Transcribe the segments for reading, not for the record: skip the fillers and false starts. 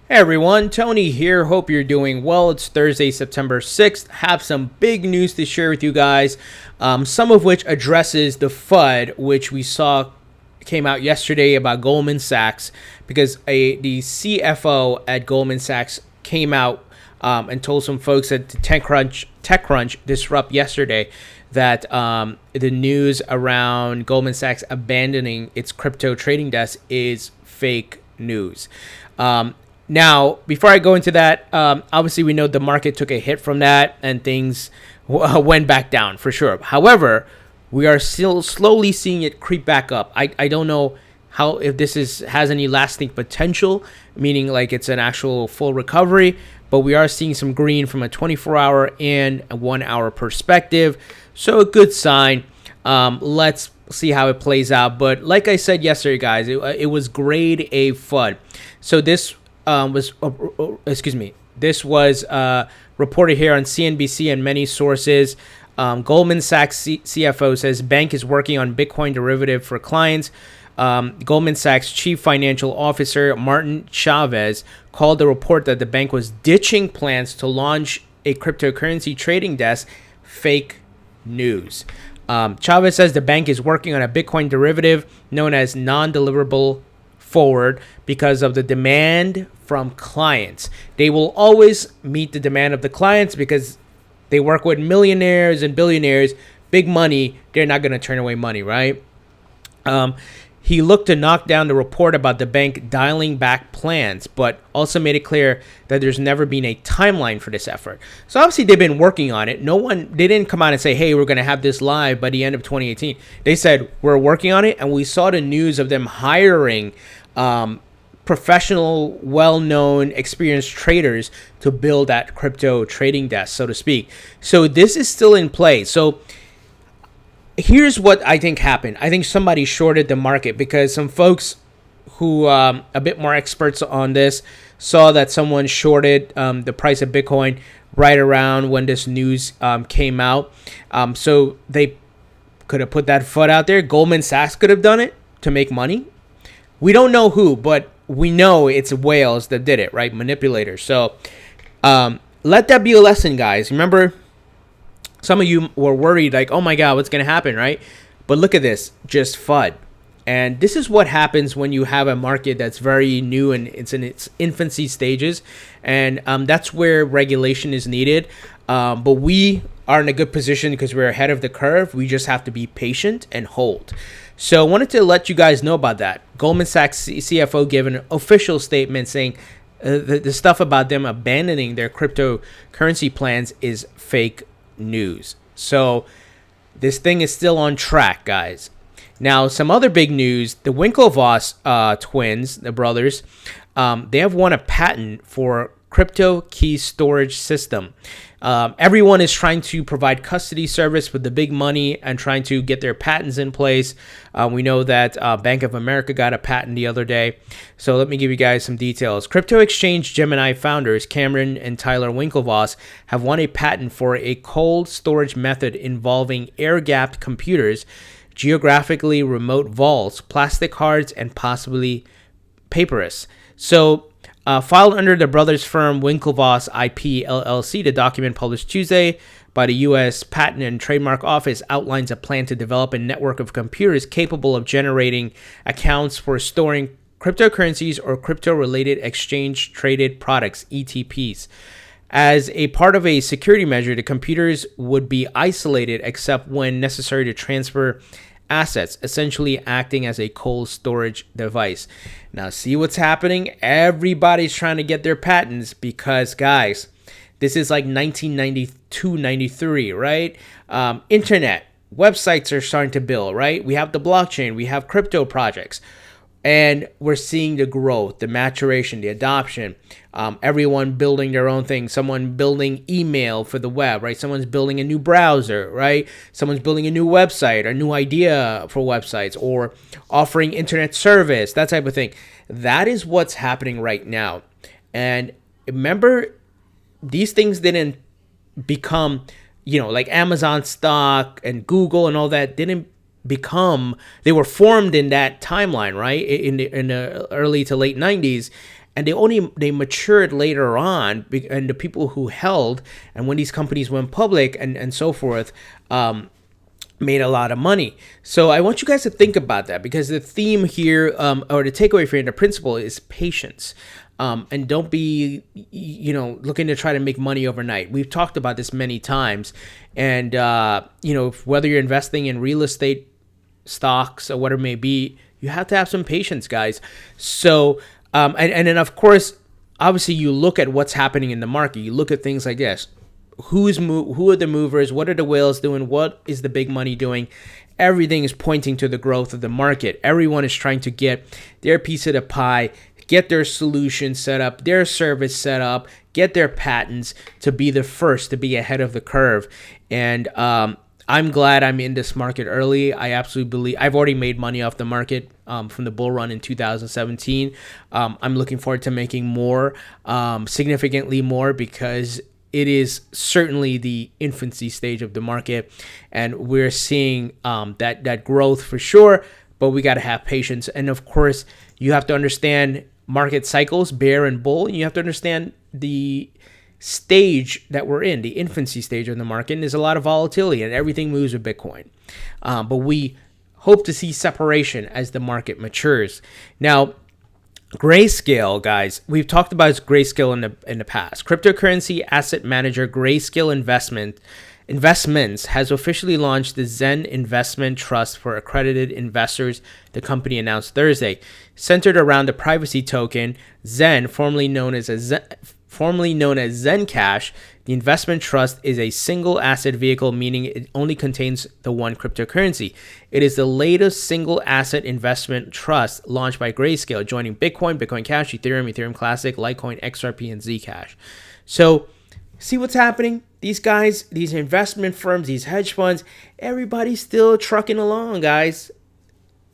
Hey everyone, Tony here. Hope you're doing well. It's Thursday, September 6th. Have some big news to share with you guys, some of which addresses the FUD, which we saw came out yesterday about Goldman Sachs, because the CFO at Goldman Sachs came out and told some folks at TechCrunch Disrupt yesterday that the news around Goldman Sachs abandoning its crypto trading desk is fake news. Now, before I go into that, obviously we know the market took a hit from that and things went back down for sure. However, we are still slowly seeing it creep back up. I don't know how, if this has any lasting potential, meaning like it's an actual full recovery, but we are seeing some green from a 24-hour and a 1-hour perspective. So a good sign. Let's see how it plays out. But like I said yesterday, guys, it was grade A FUD. So this was reported here on CNBC and many sources. Goldman Sachs CFO says bank is working on Bitcoin derivative for clients. Goldman Sachs Chief Financial Officer Martin Chavez called the report that the bank was ditching plans to launch a cryptocurrency trading desk fake news. Chavez says the bank is working on a Bitcoin derivative known as non-deliverable forward because of the demand from clients. They will always meet the demand of the clients because they work with millionaires and billionaires, big money. They're not going to turn away money, right? He looked to knock down the report about the bank dialing back plans, but also made it clear that there's never been a timeline for this effort. So obviously they've been working on it. They didn't come out and say, hey, we're going to have this live by the end of 2018. They said, we're working on it. And we saw the news of them hiring professional, well-known, experienced traders to build that crypto trading desk, so to speak. So this is still in play. So here's what I think happened. I think somebody shorted the market because some folks who a bit more experts on this saw that someone shorted the price of Bitcoin right around when this news came out. So they could have put that FUD out there. Goldman Sachs could have done it to make money. We don't know who, but we know it's whales that did it, right? Manipulators. So let that be a lesson, guys. Remember, some of you were worried like, oh my God, what's going to happen, right? But look at this, just FUD. And this is what happens when you have a market that's very new and it's in its infancy stages. And that's where regulation is needed. But we are in a good position because we're ahead of the curve. We just have to be patient and hold. So I wanted to let you guys know about that. Goldman Sachs CFO gave an official statement saying the stuff about them abandoning their cryptocurrency plans is fake news. So this thing is still on track, guys. Now, some other big news, the Winklevoss twins, the brothers, they have won a patent for crypto key storage system. Everyone is trying to provide custody service with the big money and trying to get their patents in place. We know that Bank of America got a patent the other day. So let me give you guys some details. Crypto exchange Gemini founders Cameron and Tyler Winklevoss have won a patent for a cold storage method involving air-gapped computers, geographically remote vaults, plastic cards, and possibly papyrus. So filed under the brothers firm Winklevoss IP LLC, the document published Tuesday by the U.S. Patent and Trademark Office outlines a plan to develop a network of computers capable of generating accounts for storing cryptocurrencies or crypto-related exchange-traded products, ETPs. As a part of a security measure, the computers would be isolated except when necessary to transfer assets, essentially acting as a cold storage device. Now, see what's happening? Everybody's trying to get their patents because, guys, this is like 1992, 93, right? Internet, websites are starting to build, right? We have the blockchain, we have crypto projects. And we're seeing the growth, the maturation, the adoption, everyone building their own thing. Someone building email for the web, right? Someone's building a new browser, right? Someone's building a new website, a new idea for websites, or offering internet service, that type of thing. That is what's happening right now. And remember, these things didn't become, like Amazon stock and Google and all that didn't become, they were formed in that timeline, right? In the early to late 90s. and they matured later on, and the people who held, and when these companies went public and so forth, made a lot of money. So I want you guys to think about that, because the theme here, or the takeaway for you, the principle is patience. And don't be, looking to try to make money overnight. We've talked about this many times. And, whether you're investing in real estate, stocks, or whatever it may be, you have to have some patience, guys. So, and then, of course, obviously, you look at what's happening in the market. You look at things like this. Who are the movers? What are the whales doing? What is the big money doing? Everything is pointing to the growth of the market. Everyone is trying to get their piece of the pie, get their solution set up, their service set up, get their patents to be the first, to be ahead of the curve. And I'm glad I'm in this market early. I absolutely believe I've already made money off the market from the bull run in 2017. I'm looking forward to making more, significantly more, because it is certainly the infancy stage of the market, and we're seeing that growth for sure, but we got to have patience. And of course, you have to understand market cycles, bear and bull, and you have to understand the stage that we're in, the infancy stage of the market, and there's a lot of volatility, and everything moves with Bitcoin. But we hope to see separation as the market matures. Now, Grayscale, guys, we've talked about Grayscale in the past. Cryptocurrency asset manager Grayscale Investments has officially launched the ZEN Investment Trust for accredited investors, the company announced Thursday. Centered around the privacy token, ZEN, formerly known as Zencash, the investment trust is a single asset vehicle, meaning it only contains the one cryptocurrency. It is the latest single asset investment trust launched by Grayscale, joining Bitcoin, Bitcoin Cash, Ethereum, Ethereum Classic, Litecoin, XRP, and Zcash. So, see what's happening? These guys, these investment firms, these hedge funds, everybody's still trucking along, guys.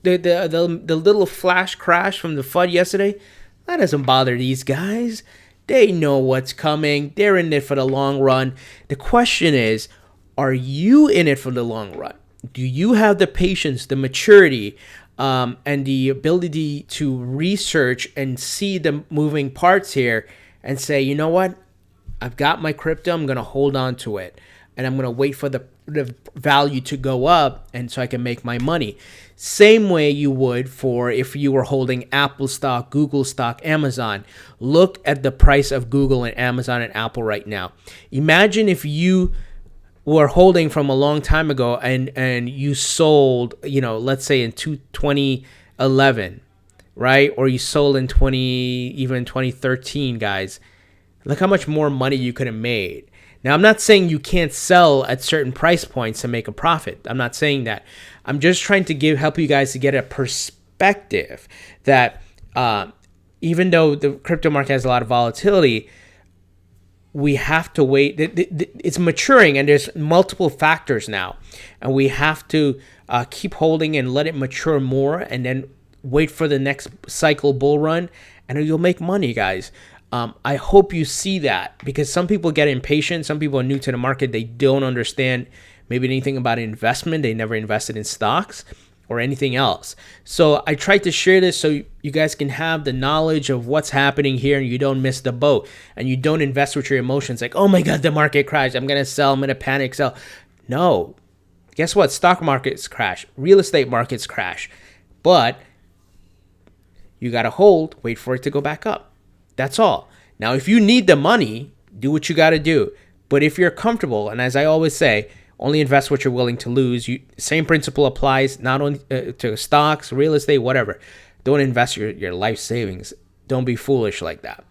The little flash crash from the FUD yesterday, that doesn't bother these guys. They know what's coming. They're in it for the long run. The question is, are you in it for the long run? Do you have the patience, the maturity, and the ability to research and see the moving parts here and say, you know what? I've got my crypto. I'm going to hold on to it. And I'm going to wait for the value to go up, and so I can make my money. Same way you would for if you were holding Apple stock, Google stock, Amazon. Look at the price of Google and Amazon and Apple right now. Imagine if you were holding from a long time ago and you sold, let's say in 2011, right? Or you sold in 2013, guys. Look how much more money you could have made. Now, I'm not saying you can't sell at certain price points to make a profit. I'm not saying that. I'm just trying to help you guys to get a perspective that even though the crypto market has a lot of volatility, we have to wait. It's maturing, and there's multiple factors now. And we have to keep holding and let it mature more, and then wait for the next cycle bull run, and you'll make money, guys. I hope you see that, because some people get impatient. Some people are new to the market. They don't understand maybe anything about investment. They never invested in stocks or anything else. So I tried to share this so you guys can have the knowledge of what's happening here, and you don't miss the boat, and you don't invest with your emotions like, oh my God, the market crashed. I'm going to sell. I'm going to panic sell. No. Guess what? Stock markets crash. Real estate markets crash. But you got to hold, wait for it to go back up. That's all. Now, if you need the money, do what you got to do. But if you're comfortable, and as I always say, only invest what you're willing to lose. Same principle applies not only to stocks, real estate, whatever. Don't invest your life savings. Don't be foolish like that.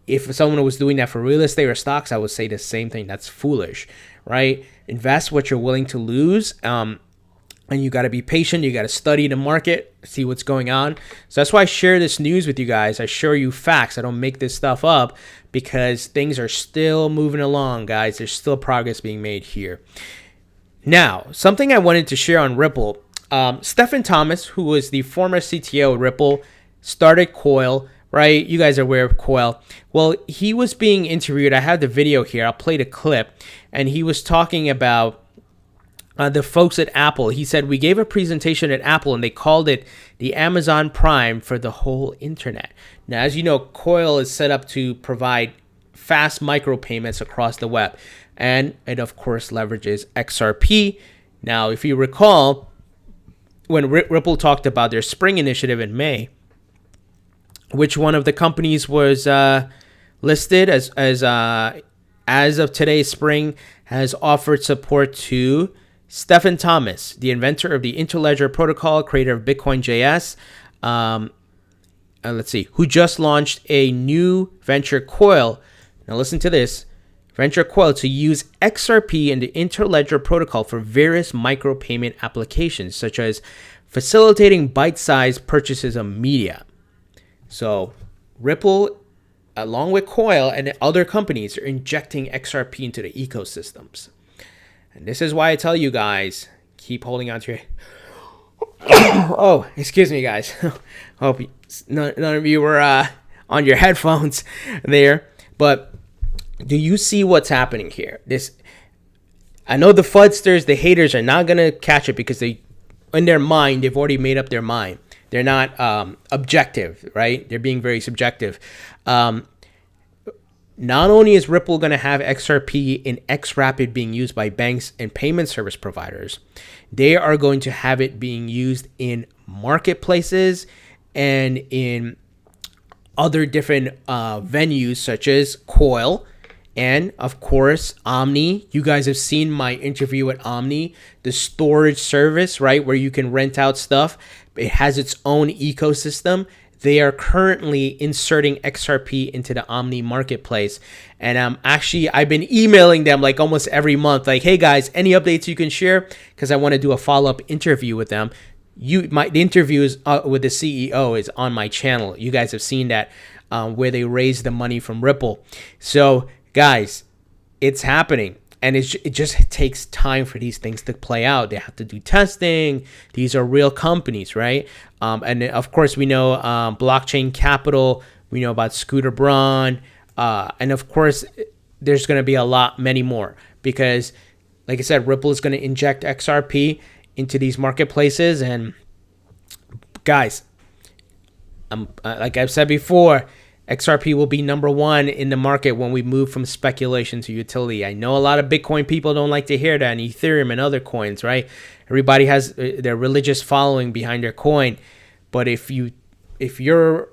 If someone was doing that for real estate or stocks, I would say the same thing. That's foolish, right? Invest what you're willing to lose. And you got to be patient. You got to study the market, see what's going on. So that's why I share this news with you guys. I show you facts. I don't make this stuff up, because things are still moving along, guys. There's still progress being made here. Now, something I wanted to share on Ripple. Stephen Thomas, who was the former CTO of Ripple, started Coil, right? You guys are aware of Coil. Well, he was being interviewed. I have the video here. I'll play the clip. And he was talking about the folks at Apple. He said, we gave a presentation at Apple and they called it the Amazon Prime for the whole internet. Now, as you know, Coil is set up to provide fast micropayments across the web. And it, of course, leverages XRP. Now, if you recall, when Ripple talked about their Spring initiative in May, which one of the companies was listed as of today, Spring has offered support to Stephen Thomas, the inventor of the Interledger protocol, creator of Bitcoin JS, who just launched a new venture, Coil. Now listen to this. Venture Coil to use XRP and the Interledger protocol for various micropayment applications, such as facilitating bite-sized purchases of media. So Ripple, along with Coil and other companies, are injecting XRP into the ecosystems. And this is why I tell you guys, keep holding on to your... Oh, excuse me, guys. Hope none of you were on your headphones there. But do you see what's happening here? I know the fudsters, the haters are not going to catch it because in their mind, they've already made up their mind. They're not objective, right? They're being very subjective. Not only is Ripple going to have XRP in XRapid being used by banks and payment service providers, they are going to have it being used in marketplaces and in other different venues such as Coil and, of course, Omni. You guys have seen my interview at Omni, the storage service, right, where you can rent out stuff. It has its own ecosystem. They are currently inserting XRP into the Omni marketplace. And I've been emailing them like almost every month, like, hey guys, any updates you can share? Because I want to do a follow-up interview with them. The interview with the CEO is on my channel. You guys have seen that where they raised the money from Ripple. So guys, it's happening. And it just takes time for these things to play out. They have to do testing. These are real companies, right? And of course, we know Blockchain Capital. We know about Scooter Braun. And of course, there's going to be many more. Because, like I said, Ripple is going to inject XRP into these marketplaces. And guys, like I've said before, XRP will be number one in the market when we move from speculation to utility. I know a lot of Bitcoin people don't like to hear that, and Ethereum and other coins, right? Everybody has their religious following behind their coin. But if you're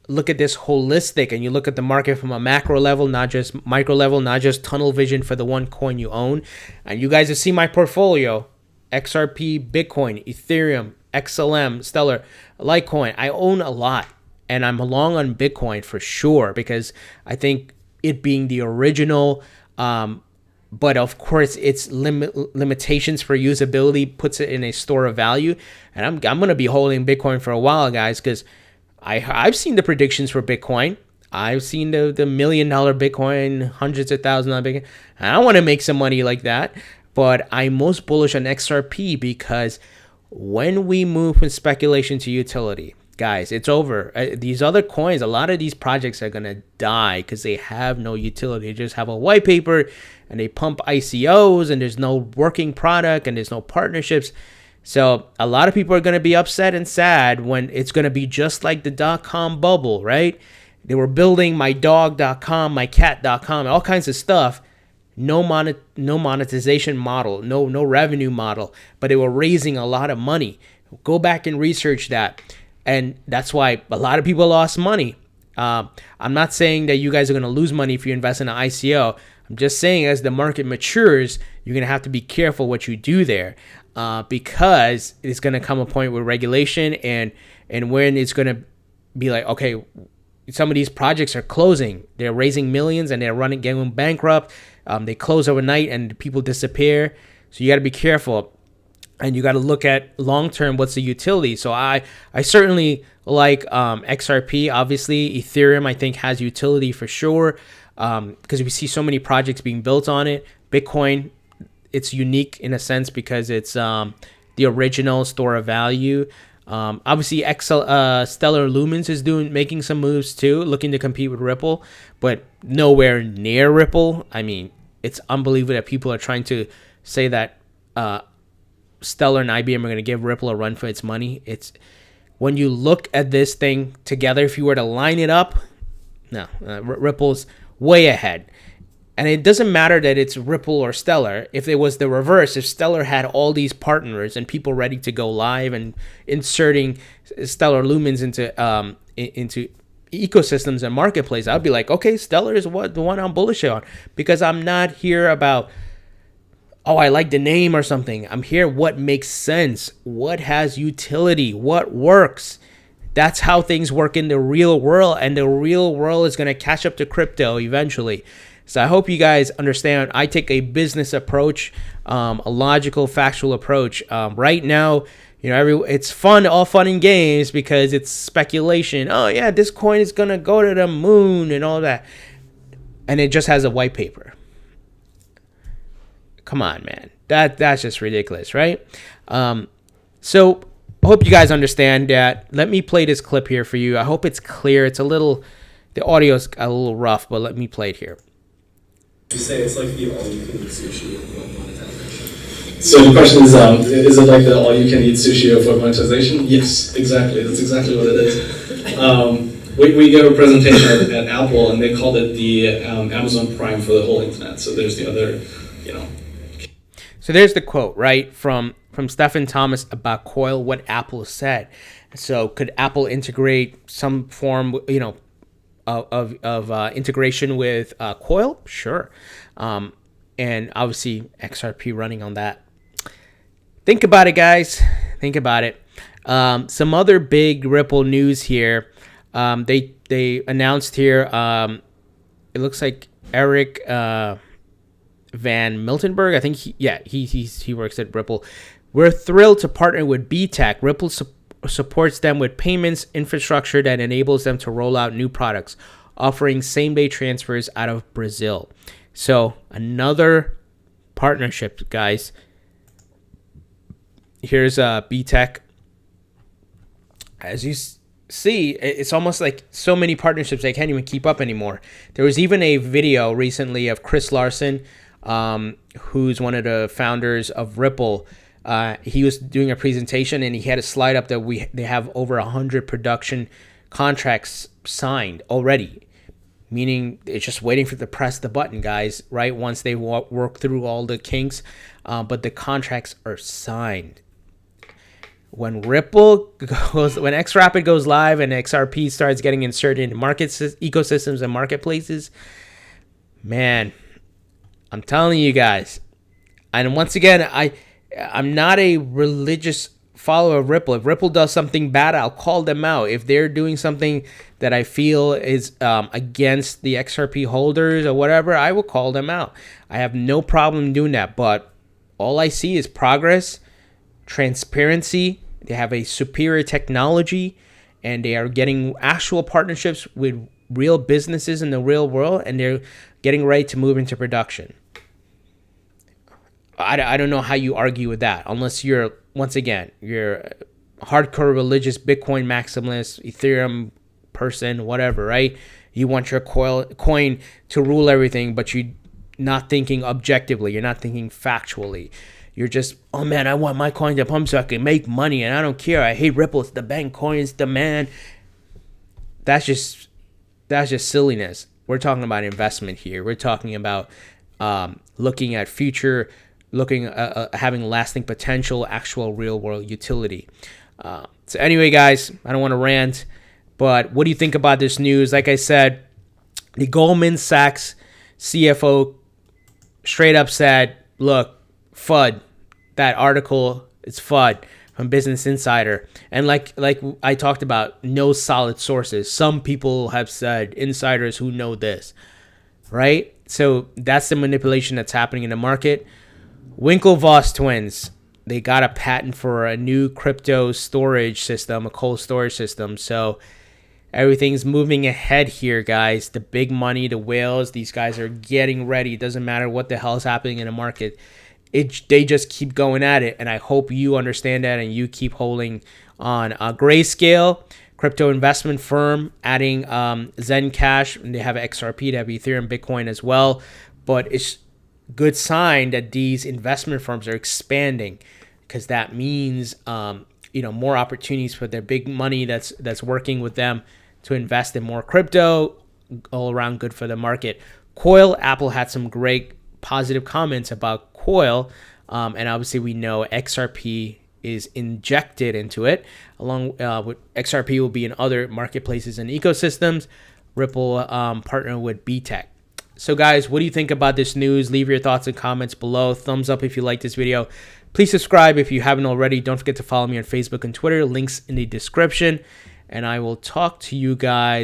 look at this holistic and you look at the market from a macro level, not just micro level, not just tunnel vision for the one coin you own, and you guys have seen my portfolio, XRP, Bitcoin, Ethereum, XLM, Stellar, Litecoin. I own a lot. And I'm long on Bitcoin for sure because I think it being the original, but of course its limitations for usability puts it in a store of value. And I'm going to be holding Bitcoin for a while, guys, because I've seen the predictions for Bitcoin. I've seen the $1 million Bitcoin, hundreds of thousands of Bitcoin. I want to make some money like that, but I'm most bullish on XRP because when we move from speculation to utility, guys, it's over. These other coins, a lot of these projects are going to die because they have no utility. They just have a white paper and they pump ICOs and there's no working product and there's no partnerships. So a lot of people are going to be upset and sad when it's going to be just like the .com bubble, right? They were building mydog.com, mycat.com, all kinds of stuff. No monetization model, no revenue model, but they were raising a lot of money. Go back and research that. And that's why a lot of people lost money. I'm not saying that you guys are going to lose money if you invest in an ICO. I'm just saying as the market matures, you're going to have to be careful what you do there because it's going to come a point with regulation and when it's going to be like, okay, some of these projects are closing. They're raising millions and they're getting bankrupt. They close overnight and people disappear. So you got to be careful. And you got to look at long-term, what's the utility? So I certainly like XRP. Obviously, Ethereum, I think, has utility for sure because we see so many projects being built on it. Bitcoin, it's unique in a sense because it's the original store of value. Obviously, Stellar Lumens is making some moves too, looking to compete with Ripple, but nowhere near Ripple. I mean, it's unbelievable that people are trying to say that Stellar and IBM are going to give Ripple a run for its money. It's when you look at this thing together, if you were to line it up, no, Ripple's way ahead. And it doesn't matter that it's Ripple or Stellar. If it was the reverse, if Stellar had all these partners and people ready to go live and inserting Stellar Lumens into ecosystems and marketplace, I'd be like, okay, Stellar is the one I'm bullish on, because I'm not here about, oh, I like the name or something. I'm here what makes sense, what has utility, what works. That's how things work in the real world, and the real world is going to catch up to crypto eventually. So I hope you guys understand. I take a business approach, a logical, factual approach. Right now, it's fun, all fun and games, because it's speculation. Oh yeah, this coin is gonna go to the moon and all that, and it just has a white paper. Come on, man, that's just ridiculous, right? So I hope you guys understand that. Let me play this clip here for you. I hope it's clear. The audio's a little rough, but let me play it here. You say it's like the all-you-can-eat sushi of monetization. So the question is it like the all-you-can-eat sushi of monetization? Yes, exactly. That's exactly what it is. We gave a presentation at Apple, and they called it the Amazon Prime for the whole internet. So there's the other, So there's the quote, right, from Stephen Thomas about Coil, what Apple said. So could Apple integrate some form, of integration with Coil? Sure. And obviously XRP running on that. Think about it, guys. Think about it. Some other big Ripple news here. They announced here, it looks like Eric Van Miltenberg, I think he works at Ripple. We're thrilled to partner with BeeTech. Ripple supports them with payments infrastructure that enables them to roll out new products, offering same-day transfers out of Brazil. So another partnership, guys. Here's BeeTech. As you see, it's almost like so many partnerships they can't even keep up anymore. There was even a video recently of Chris Larson, who's one of the founders of Ripple. He was doing a presentation, and he had a slide up that they have over 100 production contracts signed already, meaning it's just waiting for to press the button, guys, right? Once they work through all the kinks, but the contracts are signed. When XRapid goes live and XRP starts getting inserted into ecosystems and marketplaces, man, I'm telling you guys. And once again, I'm not a religious follower of Ripple. If Ripple does something bad, I'll call them out. If they're doing something that I feel is against the XRP holders or whatever, I will call them out. I have no problem doing that. But all I see is progress, transparency. They have a superior technology, and they are getting actual partnerships with real businesses in the real world, and they're getting ready to move into production. I don't know how you argue with that, unless you're a hardcore religious Bitcoin maximalist, Ethereum person, whatever, right? You want your coin to rule everything, but you're not thinking objectively. You're not thinking factually. You're just, oh man, I want my coin to pump so I can make money, and I don't care. I hate Ripple. It's the bank coin. It's the man. That's just silliness. We're talking about investment here. We're talking about looking at future, having lasting potential, actual real world utility. So anyway, guys, I don't want to rant, but what do you think about this news? Like I said, the Goldman Sachs CFO straight up said, look, FUD, that article is FUD from Business Insider. And like I talked about, no solid sources. Some people have said, insiders who know this, right? So that's the manipulation that's happening in the market. Winklevoss twins, they got a patent for a new crypto storage system, a cold storage system. So everything's moving ahead here, guys. The big money, the whales, these guys are getting ready. It doesn't matter what the hell is happening in the market. They just keep going at it, and I hope you understand that and you keep holding on. Grayscale, crypto investment firm, adding ZEN Cash, and they have XRP, they have Ethereum, Bitcoin as well. But it's good sign that these investment firms are expanding, because that means more opportunities for their big money that's working with them to invest in more crypto. All around good for the market. Coil, Apple had some great positive comments about Coil, and obviously we know XRP is injected into it. Along with XRP will be in other marketplaces and ecosystems. Ripple partner with BeeTech. So guys, what do you think about this news? Leave your thoughts and comments below. Thumbs up if you like this video. Please subscribe if you haven't already. Don't forget to follow me on Facebook and Twitter. Links in the description. And I will talk to you guys